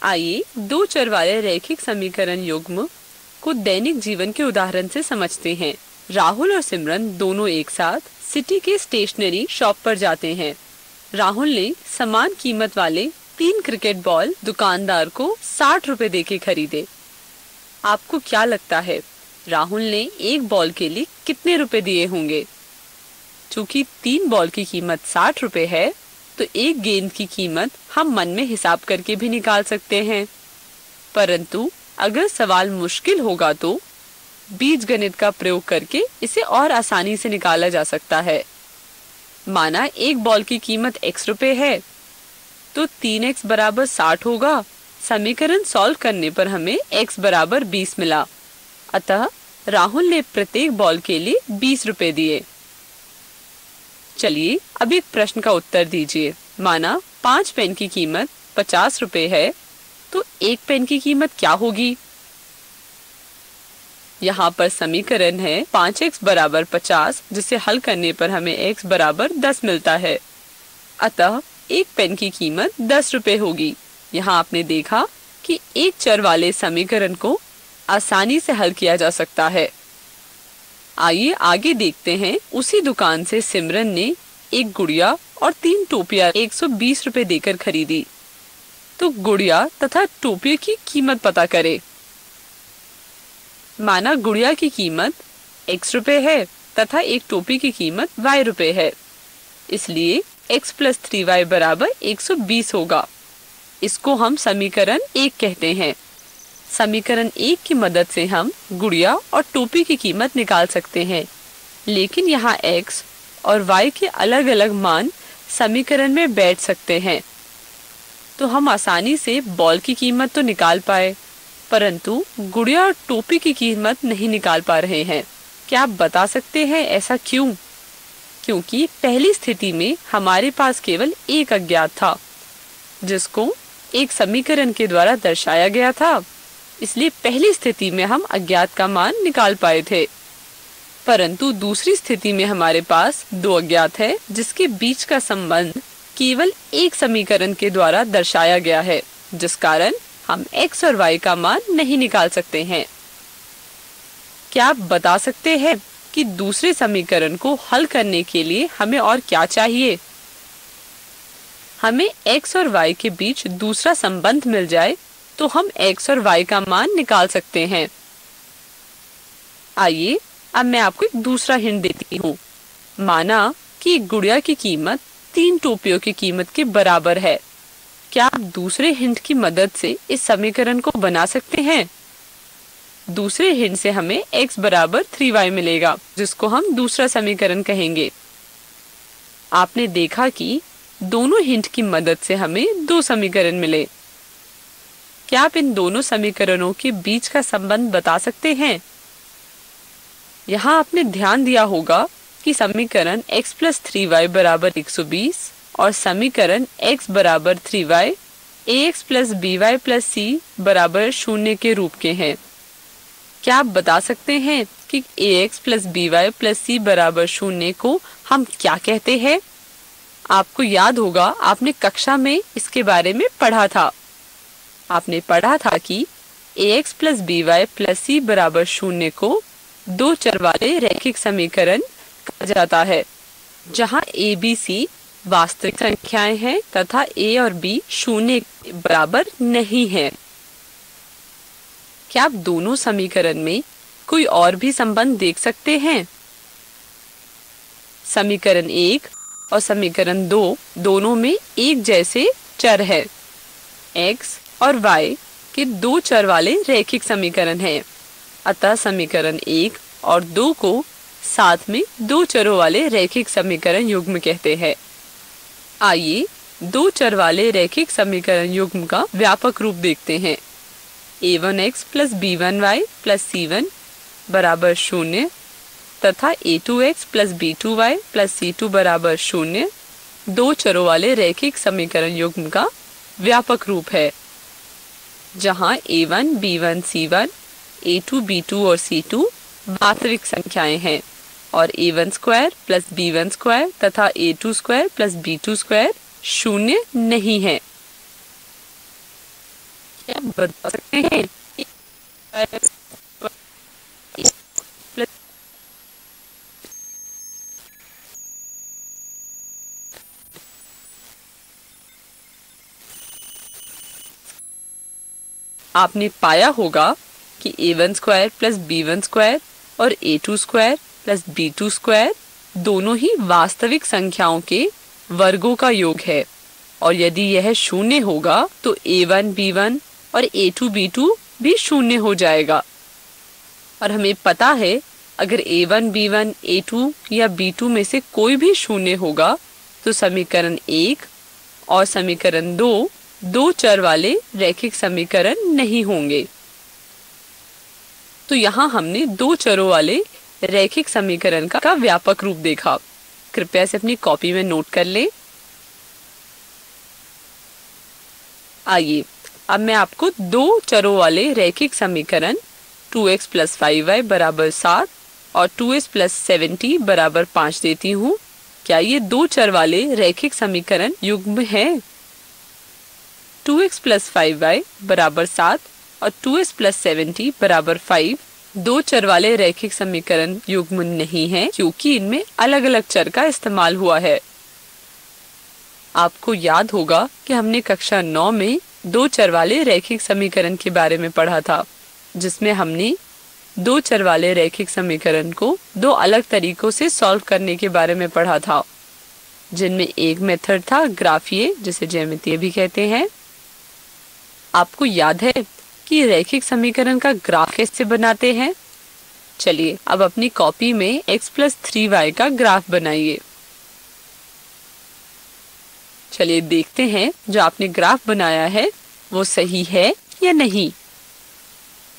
आइए दो चर वाले रैखिक समीकरण युग्म को दैनिक जीवन के उदाहरण से समझते हैं। राहुल और सिमरन दोनों एक साथ सिटी के स्टेशनरी शॉप पर जाते हैं। राहुल ने समान कीमत वाले 3 क्रिकेट बॉल दुकानदार को 60 रुपए देके खरीदे। आपको क्या लगता है राहुल ने एक बॉल के लिए कितने रुपए दिए होंगे? चूँकि 3 बॉल की कीमत 60 रुपए है, तो एक गेंद की कीमत हम मन में हिसाब करके भी निकाल सकते हैं। परंतु अगर सवाल मुश्किल होगा तो बीजगणित का प्रयोग करके इसे और आसानी से निकाला जा सकता है। माना एक बॉल की कीमत x रुपए है, तो 3x बराबर 60 होगा। समीकरण सॉल्व करने पर हमें x बराबर 20 मिला। अतः राहुल ने प्रत्येक बॉल के लिए 20 रुपए दिए। चलिए अब एक प्रश्न का उत्तर दीजिए। माना 5 पेन की कीमत 50 रुपए है, तो एक पेन की कीमत क्या होगी? यहाँ पर समीकरण है 5x बराबर 50, जिसे हल करने पर हमें x बराबर 10 मिलता है। अतः एक पेन की कीमत 10 रुपए होगी। यहाँ आपने देखा कि एक चर वाले समीकरण को आसानी से हल किया जा सकता है। आइए आगे देखते हैं। उसी दुकान से सिमरन ने एक गुड़िया और 3 टोपियां 120 रुपए देकर खरीदी। तो गुड़िया तथा टोपियों की कीमत पता करें। माना गुड़िया की कीमत x रुपए है तथा एक टोपी की कीमत y रुपए है, इसलिए x + 3y बराबर 120 होगा। इसको हम समीकरण 1 कहते हैं। समीकरण 1 की मदद से हम गुड़िया और टोपी की कीमत निकाल सकते हैं, लेकिन यहाँ x और y के अलग अलग मान समीकरण में बैठ सकते हैं, तो हम आसानी से बॉल की कीमत तो निकाल पाए, परंतु गुड़िया और टोपी की कीमत नहीं निकाल पा रहे हैं। क्या आप बता सकते हैं ऐसा क्यों? क्योंकि पहली स्थिति में हमारे पास केवल एक अज्ञात था, जिसको एक समीकरण के द्वारा दर्शाया गया था, इसलिए पहली स्थिति में हम अज्ञात का मान निकाल पाए थे। परंतु दूसरी स्थिति में हमारे पास 2 अज्ञात है, जिसके बीच का संबंध केवल एक समीकरण के द्वारा दर्शाया गया है, जिस कारण हम x और y का मान नहीं निकाल सकते हैं। क्या आप बता सकते हैं कि दूसरे समीकरण को हल करने के लिए हमें और क्या चाहिए? हमें x और y के बीच दूसरा संबंध मिल जाए तो हम x और y का मान निकाल सकते हैं। आइए अब मैं आपको एक दूसरा हिंट देती हूँ। माना कि गुड़िया की कीमत 3 टोपियों की कीमत के बराबर है। क्या आप दूसरे हिंट की मदद से इस समीकरण को बना सकते हैं? दूसरे हिंट से हमें x बराबर 3y मिलेगा, जिसको हम दूसरा समीकरण कहेंगे। आपने देखा कि दोनों हिंट की मदद से हमें 2 समीकरण मिले। क्या आप इन दोनों समीकरणों के बीच का संबंध बता सकते हैं? यहाँ आपने ध्यान दिया होगा कि समीकरण x + 3y बराबर 120 और समीकरण x बराबर 3y ax + by + c बराबर 0 के रूप के हैं। क्या आप बता सकते हैं कि ax + by + c बराबर 0 को हम क्या कहते हैं? आपको याद होगा आपने कक्षा में इसके बारे में पढ़ा था। आपने पढ़ा था कि ax + by + c बराबर 0 को 2 चर वाले रैखिक समीकरण कहा जाता है, जहाँ a b c वास्तविक संख्याएं हैं तथा a और b 0 बराबर नहीं है। क्या आप दोनों समीकरण में कोई और भी संबंध देख सकते हैं? समीकरण 1 और समीकरण 2 दोनों में एक जैसे चर है। x और y के 2 चर वाले रैखिक समीकरण हैं। अतः समीकरण 1 और 2 को साथ में 2 चरों वाले रैखिक समीकरण युग्म कहते हैं। आइए 2 चर वाले रैखिक समीकरण युग्म का व्यापक रूप देखते हैं। a1x + b1y + c1 बराबर 0 तथा a2x + b2y + c2 बराबर 0 2 चरों वाले रैखिक समीकरण युग्म का व्यापक रूप है, जहाँ a1, b1, c1, a2, b2 और c2 वास्तविक संख्याएं हैं और a1² + b1² तथा a2² + b2² 0 नहीं है। बता सकते हैं। आपने पाया होगा कि a1 square plus b1 square और a2 square plus b2 square दोनों ही वास्तविक संख्याओं के वर्गों का योग है, और यदि यह शून्य होगा तो a1 b1 और a2 b2 भी शून्य हो जाएगा। और हमें पता है अगर a1 b1 a2 या b2 में से कोई भी शून्य होगा तो समीकरण 1 और समीकरण 2 दो चर वाले रैखिक समीकरण नहीं होंगे। तो यहाँ हमने दो चरों वाले रैखिक समीकरण का व्यापक रूप देखा। कृपया इसे अपनी कॉपी में नोट कर ले। आइए अब मैं आपको दो चरों वाले रैखिक समीकरण 2x प्लस 5y बराबर 7 और 2s प्लस 70 बराबर 5 देती हूँ। क्या ये दो चर वाले रैखिक समीकरण युग्म है? 2x प्लस 5y बराबर 7 और 2s प्लस 70 बराबर 5 दो चर वाले रैखिक समीकरण युग्म नहीं है, क्योंकि इनमें अलग अलग चर का इस्तेमाल हुआ है। आपको याद होगा कि हमने कक्षा 9 में दो चर वाले रैखिक समीकरण के बारे में पढ़ा था, जिसमें हमने दो चर वाले रैखिक समीकरण को दो अलग तरीकों से सॉल्व करने के बारे में पढ़ा था, जिनमें एक मेथड था ग्राफीय, जिसे ज्यामितीय भी कहते हैं। आपको याद है कि रैखिक समीकरण का ग्राफ कैसे बनाते हैं? चलिए अब अपनी कॉपी में x प्लस 3y का ग्राफ बनाइए। चलिए देखते हैं जो आपने ग्राफ बनाया है वो सही है या नहीं।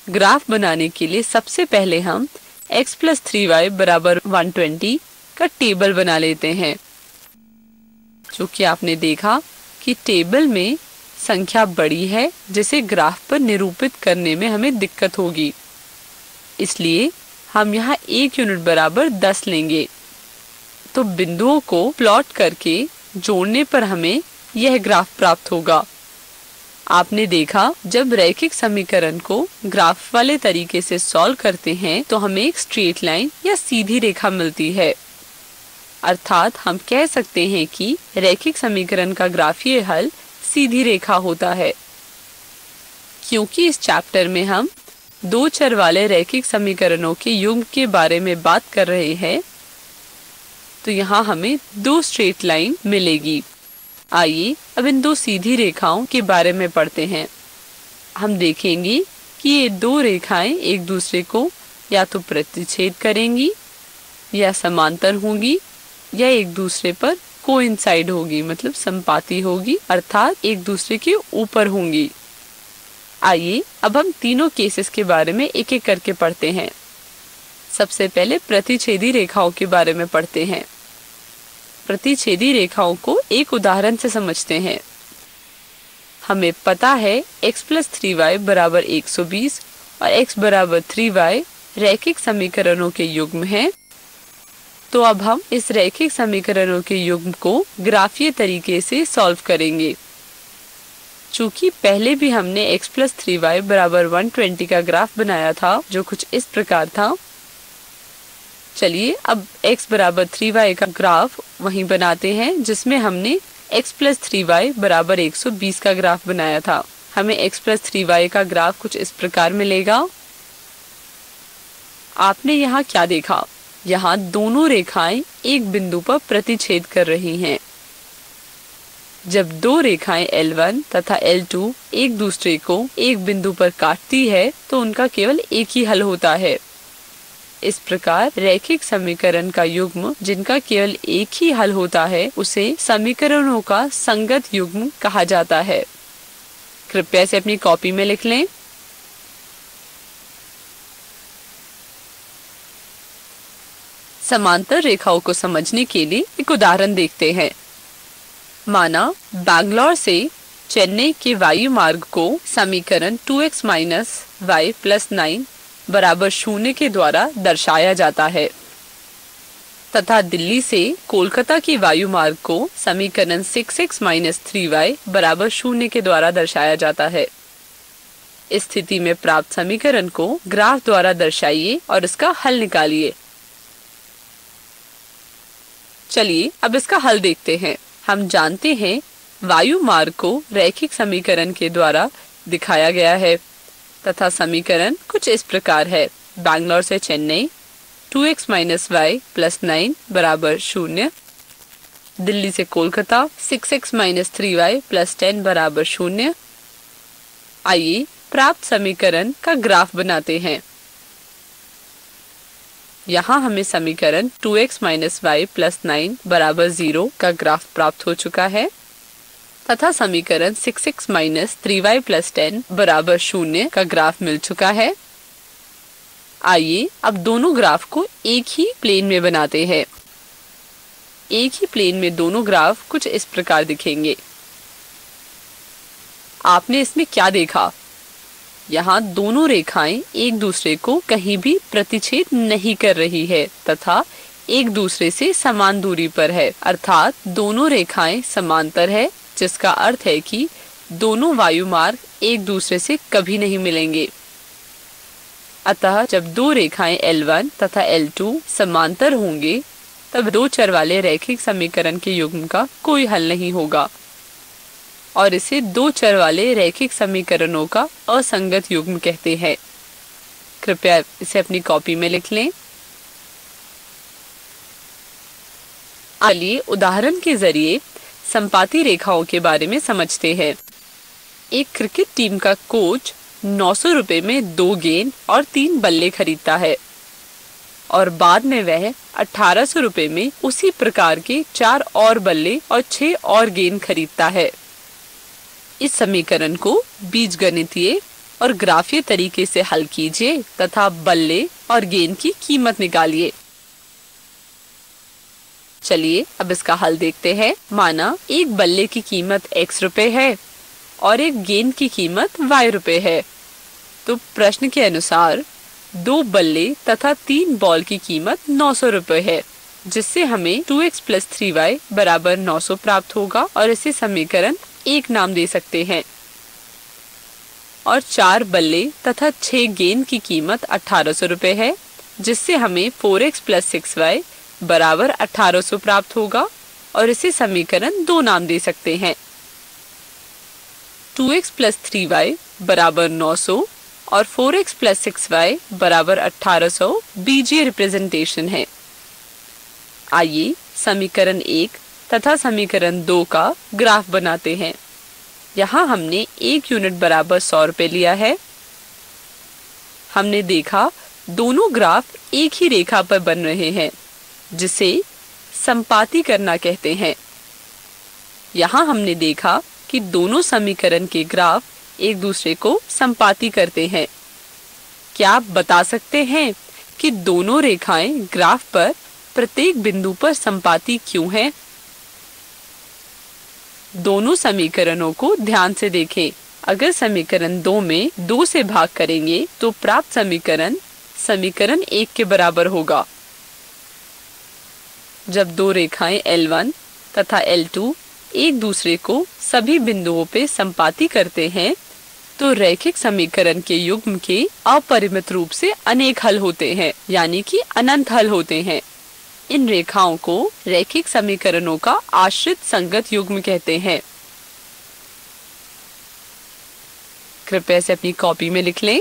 ग्राफ बनाने के लिए सबसे पहले हम x प्लस 3y बराबर 120 का टेबल बना लेते हैं। जो कि आपने देखा कि टेबल में संख्या बड़ी है, जिसे ग्राफ पर निरूपित करने में हमें दिक्कत होगी, इसलिए हम यहाँ 1 यूनिट बराबर 10 लेंगे। तो बिंदुओं को प्लॉट करके जोड़ने पर हमें यह ग्राफ प्राप्त होगा। आपने देखा जब रैखिक समीकरण को ग्राफ वाले तरीके से सॉल्व करते हैं तो हमें एक स्ट्रेट लाइन या सीधी रेखा मिलती है। अर्थात हम कह सकते हैं कि रैखिक समीकरण का ग्राफीय हल सीधी रेखा होता है। क्योंकि इस चैप्टर में हम दो चर वाले रैखिक समीकरणों के युग्म के बारे में बात कर रहे हैं, तो यहाँ हमें दो स्ट्रेट लाइन मिलेगी। आइए अब इन दो सीधी रेखाओं के बारे में पढ़ते हैं। हम देखेंगे कि ये दो रेखाएं एक दूसरे को या तो प्रतिच्छेद करेंगी या समांतर होंगी या एक दूसरे पर कोइंसाइड होगी, मतलब संपाती होगी, अर्थात एक दूसरे के ऊपर होंगी। आइए अब हम तीनों केसेस के बारे में एक एक करके पढ़ते हैं। सबसे पहले प्रतिच्छेदी रेखाओं के बारे में पढ़ते हैं। प्रतिच्छेदी रेखाओं को एक उदाहरण से समझते हैं। हमें पता है x प्लस 3y बराबर 120 और x बराबर 3y रैखिक समीकरणों के युग्म हैं। तो अब हम इस रैखिक समीकरणों के युग्म को ग्राफीय तरीके से सॉल्व करेंगे। चूंकि पहले भी हमने x प्लस 3y बराबर 120 का ग्राफ बनाया था, जो कुछ इस प्रकार था। चलिए अब x बराबर 3y का ग्राफ वहीं बनाते हैं जिसमें हमने x प्लस 3y बराबर 120 का ग्राफ बनाया था। हमें x प्लस 3y का ग्राफ कुछ इस प्रकार मिलेगा। आपने यहाँ क्या देखा? यहाँ दोनों रेखाएं एक बिंदु पर प्रतिच्छेद कर रही हैं। जब दो रेखाएं L1 तथा L2 एक दूसरे को एक बिंदु पर काटती है तो उनका केवल एक ही हल होता है। इस प्रकार रैखिक समीकरण का युग्म जिनका केवल एक ही हल होता है उसे समीकरणों का संगत युग्म कहा जाता है। कृपया इसे अपनी कॉपी में लिख लें। समांतर रेखाओं को समझने के लिए एक उदाहरण देखते हैं। माना बैंगलोर से चेन्नई के वायु मार्ग को समीकरण 2x माइनस y प्लस 9 बराबर 0 के द्वारा दर्शाया जाता है तथा दिल्ली से कोलकाता की वायु मार्ग को समीकरण 6x माइनस 3y बराबर 0 के द्वारा दर्शाया जाता है। इस स्थिति में प्राप्त समीकरण को ग्राफ द्वारा दर्शाइए और इसका हल निकालिए। चलिए अब इसका हल देखते हैं। हम जानते हैं वायु मार्ग को रैखिक समीकरण के द्वारा दिखाया गया है तथा समीकरण कुछ इस प्रकार है। बैंगलोर से चेन्नई 2x - y + 9 = 0। दिल्ली से कोलकाता 6x - 3y + 10 = 0। आइए प्राप्त समीकरण का ग्राफ बनाते हैं। यहाँ हमें समीकरण 2x - y + 9 = 0 का ग्राफ प्राप्त हो चुका है तथा समीकरण 6x - 3y + 10 = 0 का ग्राफ मिल चुका है। आइए अब दोनों ग्राफ को एक ही प्लेन में बनाते हैं। एक ही प्लेन में दोनों ग्राफ कुछ इस प्रकार दिखेंगे। आपने इसमें क्या देखा? यहाँ दोनों रेखाएं एक दूसरे को कहीं भी प्रतिच्छेद नहीं कर रही है तथा एक दूसरे से समान दूरी पर है, अर्थात दोनों रेखाएं समांतर है, जिसका अर्थ है कि दोनों वायु मार्ग एक दूसरे से कभी नहीं मिलेंगे। अतः जब दो रेखाएं L1 तथा L2 समांतर होंगे तब दो चर वाले रैखिक समीकरण के युग्म का कोई हल नहीं होगा और इसे दो चर वाले रैखिक समीकरणों का असंगत युग्म कहते हैं। कृपया इसे अपनी कॉपी में लिख लें। आइए उदाहरण के जरिए संपाती रेखाओं के बारे में समझते हैं। एक क्रिकेट टीम का कोच 900 रुपए में 2 गेंद और 3 बल्ले खरीदता है और बाद में वह 1800 रुपए में उसी प्रकार के 4 और बल्ले और 6 और गेंद खरीदता है। इस समीकरण को बीजगणितीय और ग्राफीय तरीके से हल कीजिए तथा बल्ले और गेंद की कीमत निकालिए। चलिए अब इसका हल देखते हैं। माना एक बल्ले की कीमत x रुपए है और एक गेंद की कीमत y रुपए है, तो प्रश्न के अनुसार 2 बल्ले तथा 3 बॉल की कीमत 900 रुपए है, जिससे हमें 2x + 3y = 900 प्राप्त होगा और इसे समीकरण 1 नाम दे सकते हैं। और 4 बल्ले तथा 6 गेंद की कीमत 1800 रुपए है, जिससे हमें 4x + 6y = 1800 प्राप्त होगा और इसे समीकरण 2 नाम दे सकते हैं। 2x + 3y = 900 और 4x + 6y = 1800 बीजीय रिप्रेजेंटेशन है। आइए समीकरण 1 तथा समीकरण 2 का ग्राफ बनाते हैं। यहाँ हमने 1 यूनिट बराबर 100 रुपए लिया है। हमने देखा दोनों ग्राफ एक ही रेखा पर बन रहे हैं, जिसे संपाती करना कहते हैं। यहाँ हमने देखा कि दोनों समीकरण के ग्राफ एक दूसरे को संपाती करते हैं। क्या आप बता सकते हैं कि दोनों रेखाएं ग्राफ पर प्रत्येक बिंदु पर संपाती क्यों हैं? दोनों समीकरणों को ध्यान से देखें। अगर समीकरण 2 में 2 से भाग करेंगे तो प्राप्त समीकरण समीकरण 1 के बराबर होगा। जब दो रेखाएं L1 तथा L2 एक दूसरे को सभी बिंदुओं पे संपाती करते हैं तो रैखिक समीकरण के युग्म के अपरिमित रूप से अनेक हल होते हैं, यानी कि अनंत हल होते हैं। इन रेखाओं को रैखिक समीकरणों का आश्रित संगत युग्म कहते हैं। कृपया इसे अपनी कॉपी में लिख लें।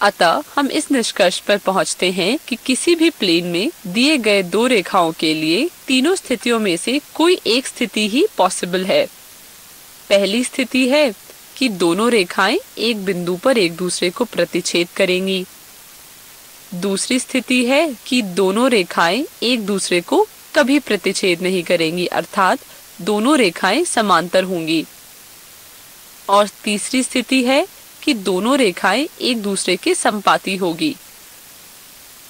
अतः हम इस निष्कर्ष पर पहुंचते हैं कि किसी भी प्लेन में दिए गए दो रेखाओं के लिए तीनों स्थितियों में से कोई एक स्थिति ही पॉसिबल है। पहली स्थिति है कि दोनों रेखाएं एक बिंदु पर एक दूसरे को प्रतिच्छेद करेंगी। दूसरी स्थिति है कि दोनों रेखाएं एक दूसरे को कभी प्रतिच्छेद नहीं करेंगी, अर्थात दोनों रेखाएं समांतर होंगी। और तीसरी स्थिति है कि दोनों रेखाएं एक दूसरे के संपाती होगी।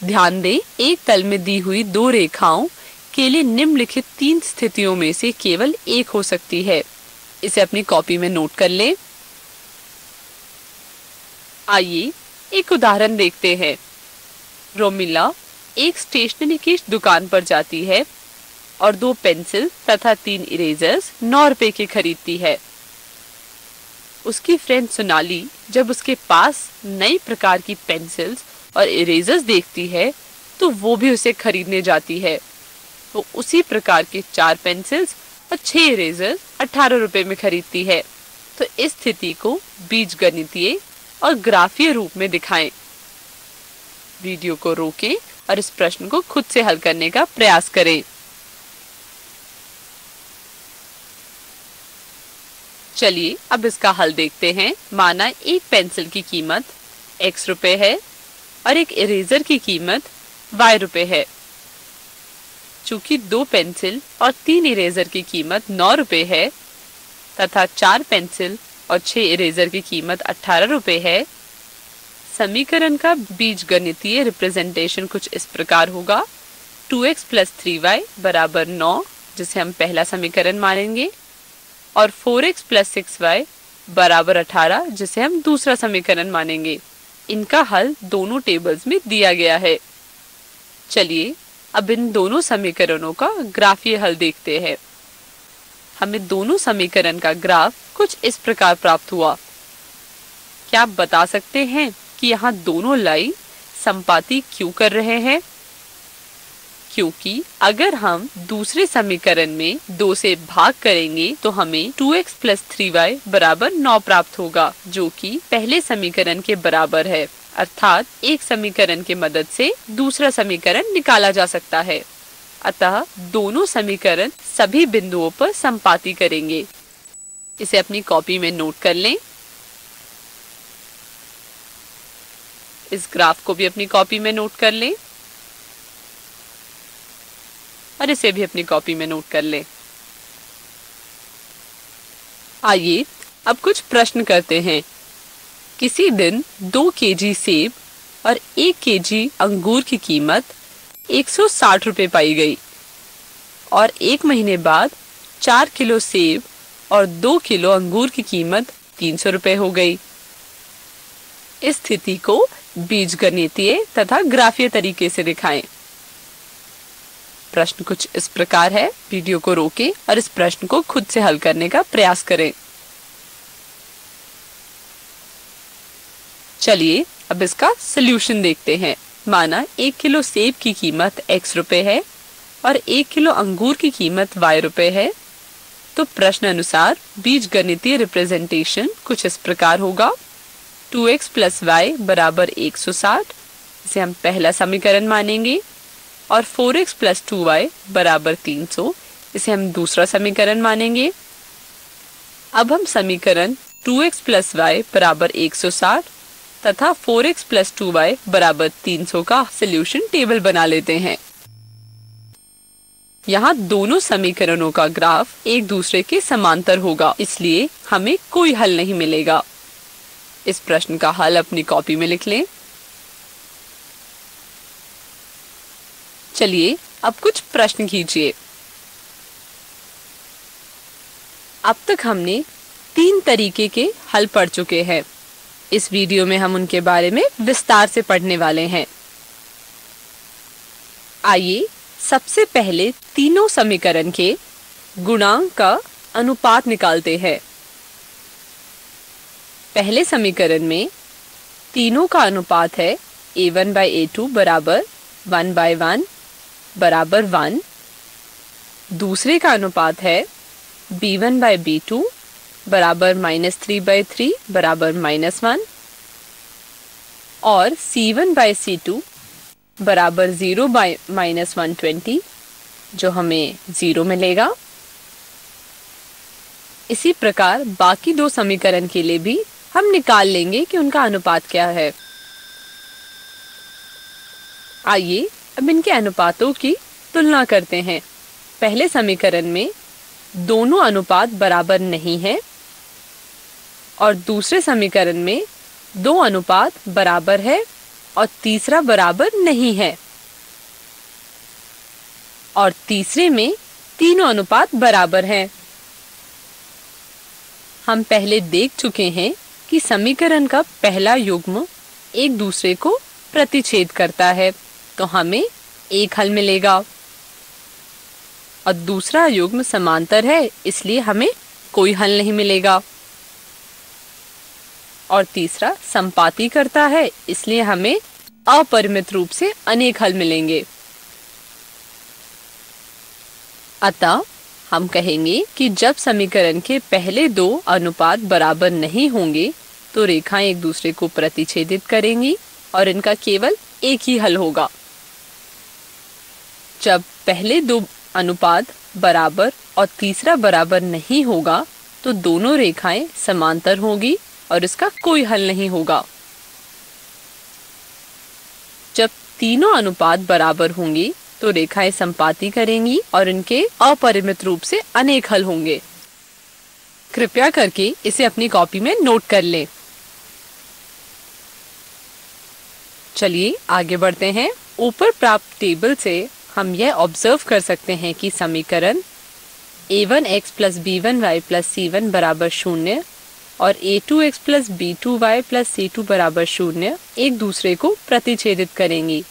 ध्यान दें, एक तल में दी हुई दो रेखाओं के लिए निम्नलिखित 3 स्थितियों में से केवल एक हो सकती है। इसे अपनी कॉपी में नोट कर लें। आइए एक उदाहरण देखते हैं। रोमिला एक स्टेशनरी की दुकान पर जाती है और 2 पेंसिल तथा 3 इरेजर्स 9 रुपए के खरीदती है। उसकी फ्रेंड सोनाली जब उसके पास नई प्रकार की पेंसिल्स और इरेजर्स देखती है तो वो भी उसे खरीदने जाती है। वो उसी प्रकार के 4 पेंसिल्स और 6 इरेजर्स 18 रुपए में खरीदती है। तो इस स्थिति को बीजगणितीय और ग्राफीय रूप में दिखाएं। वीडियो को रोकें और इस प्रश्न को खुद से हल करने का प्रयास करें। चलिए अब इसका हल देखते हैं। माना एक पेंसिल की कीमत x रुपए है और एक इरेजर की कीमत y रुपए है। चूंकि 2 पेंसिल और 3 इरेजर की कीमत 9 रुपए है तथा 4 पेंसिल और 6 इरेजर की कीमत 18 रुपए है, समीकरण का बीजगणितीय रिप्रेजेंटेशन कुछ इस प्रकार होगा। 2x + 3y बराबर 9, जिसे हम पहला समीकरण मानेंगे, और 4x + 6y बराबर 18, जिसे हम दूसरा समीकरण मानेंगे। इनका हल दोनों टेबल्स में दिया गया है। चलिए अब इन दोनों समीकरणों का ग्राफीय हल देखते हैं। हमें दोनों समीकरण का ग्राफ कुछ इस प्रकार प्राप्त हुआ। क्या आप बता सकते हैं कि यहाँ दोनों लाइन संपाती क्यों कर रहे हैं? क्योंकि अगर हम दूसरे समीकरण में 2 से भाग करेंगे तो हमें 2x + 3y बराबर 9 प्राप्त होगा, जो कि पहले समीकरण के बराबर है। अर्थात एक समीकरण की मदद से दूसरा समीकरण निकाला जा सकता है। अतः दोनों समीकरण सभी बिंदुओं पर संपाती करेंगे। इसे अपनी कॉपी में नोट कर लें। इस ग्राफ को भी अपनी कॉपी में नोट कर लें और इसे भी अपनी कॉपी में नोट कर लें। आइए अब कुछ प्रश्न करते हैं। किसी दिन 2 केजी सेब और 1 केजी अंगूर की कीमत 160 रुपए पाई गई और 1 महीने बाद 4 किलो सेब और 2 किलो अंगूर की कीमत 300 रुपए हो गई। इस स्थिति को बीजगणितीय तथा ग्राफीय तरीके से दिखाएं। प्रश्न कुछ इस प्रकार है। वीडियो को रोकें और इस प्रश्न को खुद से हल करने का प्रयास करें। चलिए अब इसका सलूशन देखते हैं। माना 1 किलो सेब की कीमत x रुपए है और 1 किलो अंगूर की कीमत y रुपए है, तो प्रश्न अनुसार बीजगणितीय रिप्रेजेंटेशन कुछ इस प्रकार होगा। 2x + y बराबर 160, इसे हम पहला समीकरण मानेंगे, और 4x + 2y बराबर 300, इसे हम दूसरा समीकरण मानेंगे। अब हम समीकरण 2x + y बराबर 160 तथा 4x + 2y बराबर 300 का सॉल्यूशन टेबल बना लेते हैं। यहाँ दोनों समीकरणों का ग्राफ एक दूसरे के समांतर होगा, इसलिए हमें कोई हल नहीं मिलेगा। इस प्रश्न का हल अपनी कॉपी में लिख लें। चलिए अब कुछ प्रश्न कीजिए। अब तक हमने 3 तरीके के हल पढ़ चुके हैं। इस वीडियो में हम उनके बारे में विस्तार से पढ़ने वाले हैं। आइए सबसे पहले तीनों समीकरण के गुणांक का अनुपात निकालते हैं। पहले समीकरण में तीनों का अनुपात है a1/a2 बराबर 1/1 बराबर 1। दूसरे का अनुपात है b1/b2 बराबर -3/3 बराबर -1 और c1/c2 बराबर 0/-120, जो हमें 0 मिलेगा। इसी प्रकार बाकी 2 समीकरण के लिए भी हम निकाल लेंगे कि उनका अनुपात क्या है। आइए अब इनके अनुपातों की तुलना करते हैं। पहले समीकरण में दोनों अनुपात बराबर नहीं है और दूसरे समीकरण में 2 अनुपात बराबर है और तीसरा बराबर नहीं है, और तीसरे में तीनों अनुपात बराबर हैं। हम पहले देख चुके हैं कि समीकरण का पहला युग्म एक दूसरे को प्रतिच्छेद करता है, तो हमें एक हल मिलेगा, और दूसरा युग्म समांतर है, इसलिए हमें कोई हल नहीं मिलेगा। और तीसरा संपाती करता है, इसलिए हमें अपरिमित रूप से अनेक हल मिलेंगे। अतः हम कहेंगे कि जब समीकरण के पहले दो अनुपात बराबर नहीं होंगे तो रेखाएं एक दूसरे को प्रतिच्छेदित करेंगी और इनका केवल एक ही हल होगा। जब पहले दो अनुपात बराबर और तीसरा बराबर नहीं होगा तो दोनों रेखाएं समांतर होगी और इसका कोई हल नहीं होगा। जब तीनों अनुपात बराबर होंगी तो रेखाएं संपाती करेंगी और इनके अपरिमित रूप से अनेक हल होंगे। कृपया करके इसे अपनी कॉपी में नोट कर लें। चलिए आगे बढ़ते हैं। ऊपर प्राप्त टेबल से हम यह ऑब्जर्व कर सकते हैं कि समीकरण a1x plus b1y plus c1 बराबर 0 और a2x plus b2y plus c2 बराबर 0 एक दूसरे को प्रतिच्छेदित करेंगी,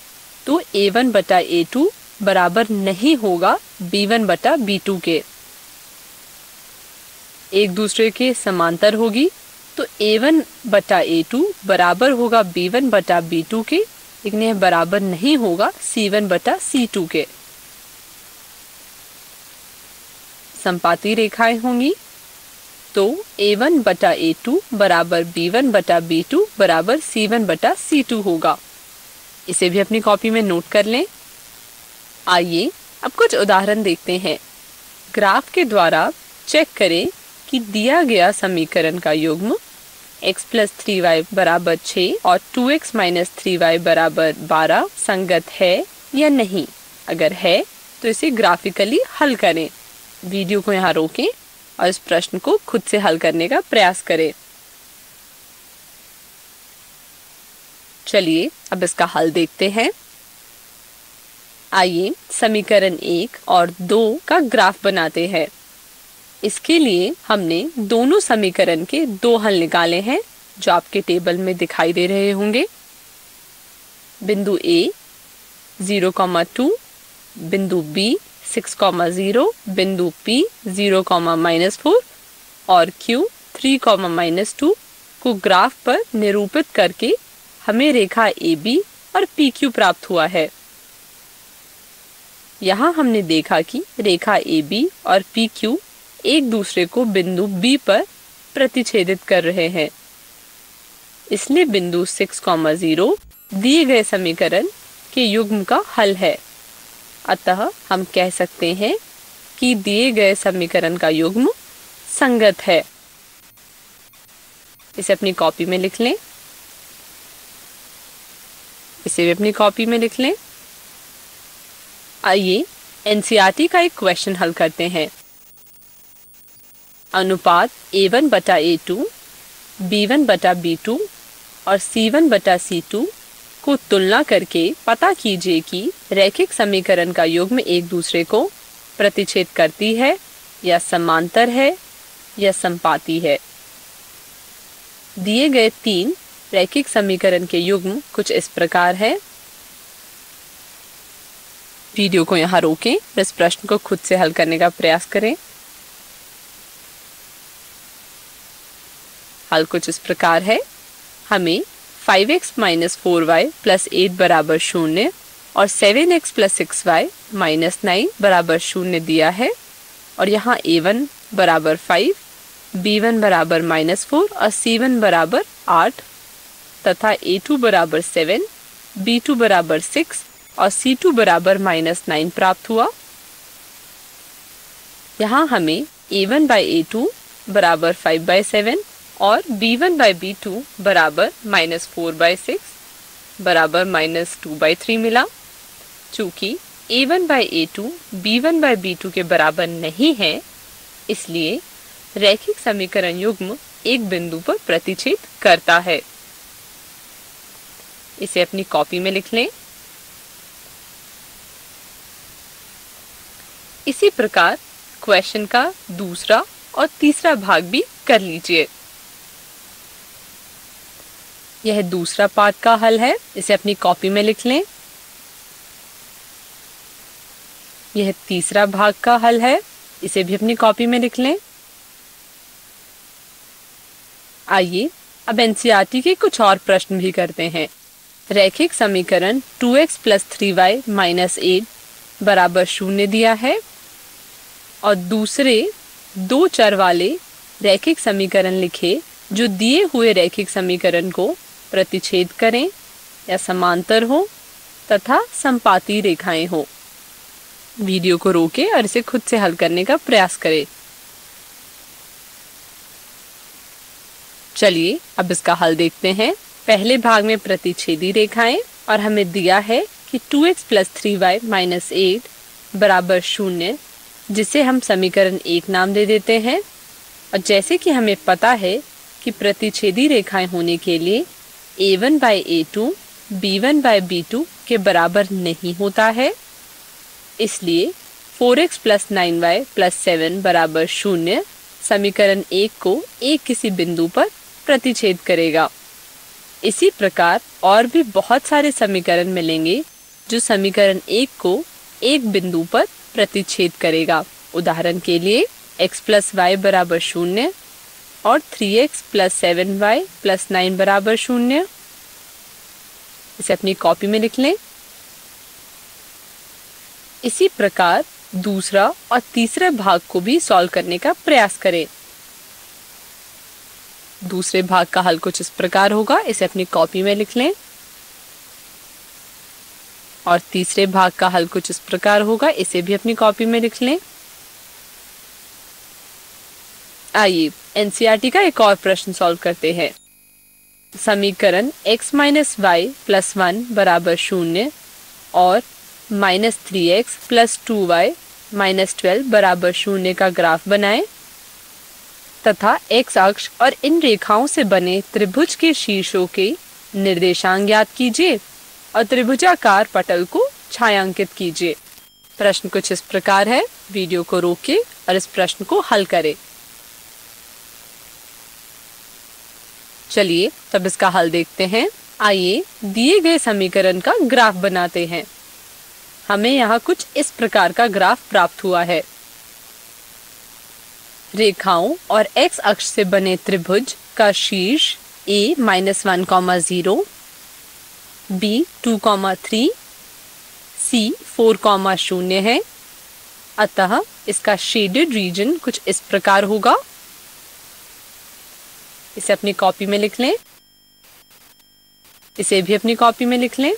तो a1 बटा a2 बराबर नहीं होगा b1 बटा b2 के। एक दूसरे के समांतर होगी तो a1 बटा a2 बराबर होगा b1 बटा b2 के, लेकिन यह बराबर नहीं होगा c1 बटा c2 के। संपाती रेखाएं होंगी तो a1 बटा a2 बराबर b1 बटा b2 बराबर c1 बटा c2 होगा। इसे भी अपनी कॉपी में नोट कर लें। आइए अब कुछ उदाहरण देखते हैं। ग्राफ के द्वारा चेक करें कि दिया गया समीकरण का युग्म x प्लस 3y बराबर 6 और 2x माइनस 3y बराबर 12 संगत है या नहीं। अगर है तो इसे ग्राफिकली हल करें। वीडियो को यहाँ रोकें और इस प्रश्न को खुद से हल करने का प्रयास करें। चलिए अब इसका हल देखते हैं। आइए समीकरण 1 और 2 का ग्राफ बनाते हैं। इसके लिए हमने दोनों समीकरण के दो हल निकाले हैं जो आपके टेबल में दिखाई दे रहे होंगे। बिंदु A 0,2, बिंदु B 6,0, बिंदु P 0,-4 और Q 3,-2 को ग्राफ पर निरूपित करके हमें रेखा AB और PQ प्राप्त हुआ है। यहाँ हमने देखा कि रेखा AB और PQ एक दूसरे को बिंदु B पर प्रतिच्छेदित कर रहे हैं, इसलिए बिंदु 6,0 दिए गए समीकरण के युग्म का हल है। अतः हम कह सकते हैं कि दिए गए समीकरण का युग्म संगत है। इसे अपनी कॉपी में लिख लें। इसे भी अपनी कॉपी में लिख लें। आइए एनसीईआरटी का एक क्वेश्चन हल करते हैं। अनुपात a1 बटा a2, b1 बटा b2 और c1 बटा c2 को तुलना करके पता कीजिए कि रैखिक समीकरण का युग्म एक दूसरे को प्रतिच्छेद करती है या समांतर है या संपाती है। दिए गए तीन रैखिक समीकरण के युग्म कुछ इस प्रकार है। वीडियो को यहाँ रोकें, इस प्रश्न को खुद से हल करने का प्रयास करें। हल कुछ इस प्रकार है। हमें 5x माइनस 4y प्लस 8 बराबर 0 और 7x प्लस 6y माइनस 9 बराबर 0 दिया है और यहाँ a1 बराबर 5, b1 बराबर -4 और c1 बराबर 8 तथा a2 बराबर 7, b2 बराबर 6 और c2 बराबर -9 प्राप्त हुआ। यहाँ हमें a1 बाई a2 बराबर 5/7 और b1 बाई b2 बराबर -4/6 बराबर -2/3 मिला। चूंकि a1 by a2 b1 by b2 के बराबर नहीं है, इसलिए रैखिक समीकरण युग्म एक बिंदु पर प्रतिच्छेद करता है। इसे अपनी कॉपी में लिख लें। इसी प्रकार क्वेश्चन का दूसरा और तीसरा भाग भी कर लीजिए। यह दूसरा पार्ट का हल है। इसे अपनी कॉपी में लिख लें। यह तीसरा भाग का हल है। इसे भी अपनी कॉपी में लिख लें। आइए अब एनसीईआरटी के कुछ और प्रश्न भी करते हैं। रैखिक समीकरण 2x + 3y - 8 बराबर 0 दिया है और दूसरे दो चर वाले रैखिक समीकरण लिखे जो दिए हुए रैखिक समीकरण को प्रतिच्छेद करें या समांतर हो तथा संपाती रेखाएं हो। वीडियो को रोकें और इसे खुद से हल करने का प्रयास करें। चलिए अब इसका हल देखते हैं। पहले भाग में प्रतिच्छेदी रेखाएं और हमें दिया है कि 2x + 3y - 8 बराबर 0, जिसे हम समीकरण 1 नाम दे देते हैं। और जैसे कि हमें पता है कि प्रतिच्छेदी रेखाएं होने के लिए a1/a2 b1/b2 के बराबर नहीं होता है, इसलिए 4x + 9y + 7 बराबर 0 समीकरण 1 को एक किसी बिंदु पर प्रतिच्छेद करेगा। इसी प्रकार और भी बहुत सारे समीकरण मिलेंगे जो समीकरण 1 को एक बिंदु पर प्रतिच्छेद करेगा। उदाहरण के लिए x + y बराबर 0 और 3x + 7y + 9 बराबर 0। इसे अपनी कॉपी में लिख लें। इसी प्रकार दूसरा और तीसरे भाग को भी सॉल्व करने का प्रयास करें। दूसरे भाग का हल कुछ इस प्रकार होगा, इसे अपनी कॉपी में लिख लें। और तीसरे भाग का हल कुछ इस प्रकार होगा, इसे भी अपनी कॉपी में लिख लें। आइए एनसीईआरटी का एक और प्रश्न सॉल्व करते हैं। समीकरण x - y + 1 बराबर 0 और -3x + 2y - 12 बराबर 0 का ग्राफ बनाएं तथा x अक्ष और इन रेखाओं से बने त्रिभुज के शीर्षों के निर्देशांक ज्ञात कीजिए और त्रिभुजाकार पटल को छायांकित कीजिए। प्रश्न कुछ इस प्रकार है। वीडियो को रोकें और इस प्रश्न को हल करें। चलिए तब इसका हल देखते हैं। आइए दिए गए समीकरण का ग्राफ बनाते हैं। हमें यहाँ कुछ इस प्रकार का ग्राफ प्राप्त हुआ है। रेखाओं और x अक्ष से बने त्रिभुज का शीर्ष a - 1,0, b 2,3, c 4,0 है। अतः इसका शेडेड रीजन कुछ इस प्रकार होगा। इसे अपनी कॉपी में लिख लें। इसे भी अपनी कॉपी में लिख लें।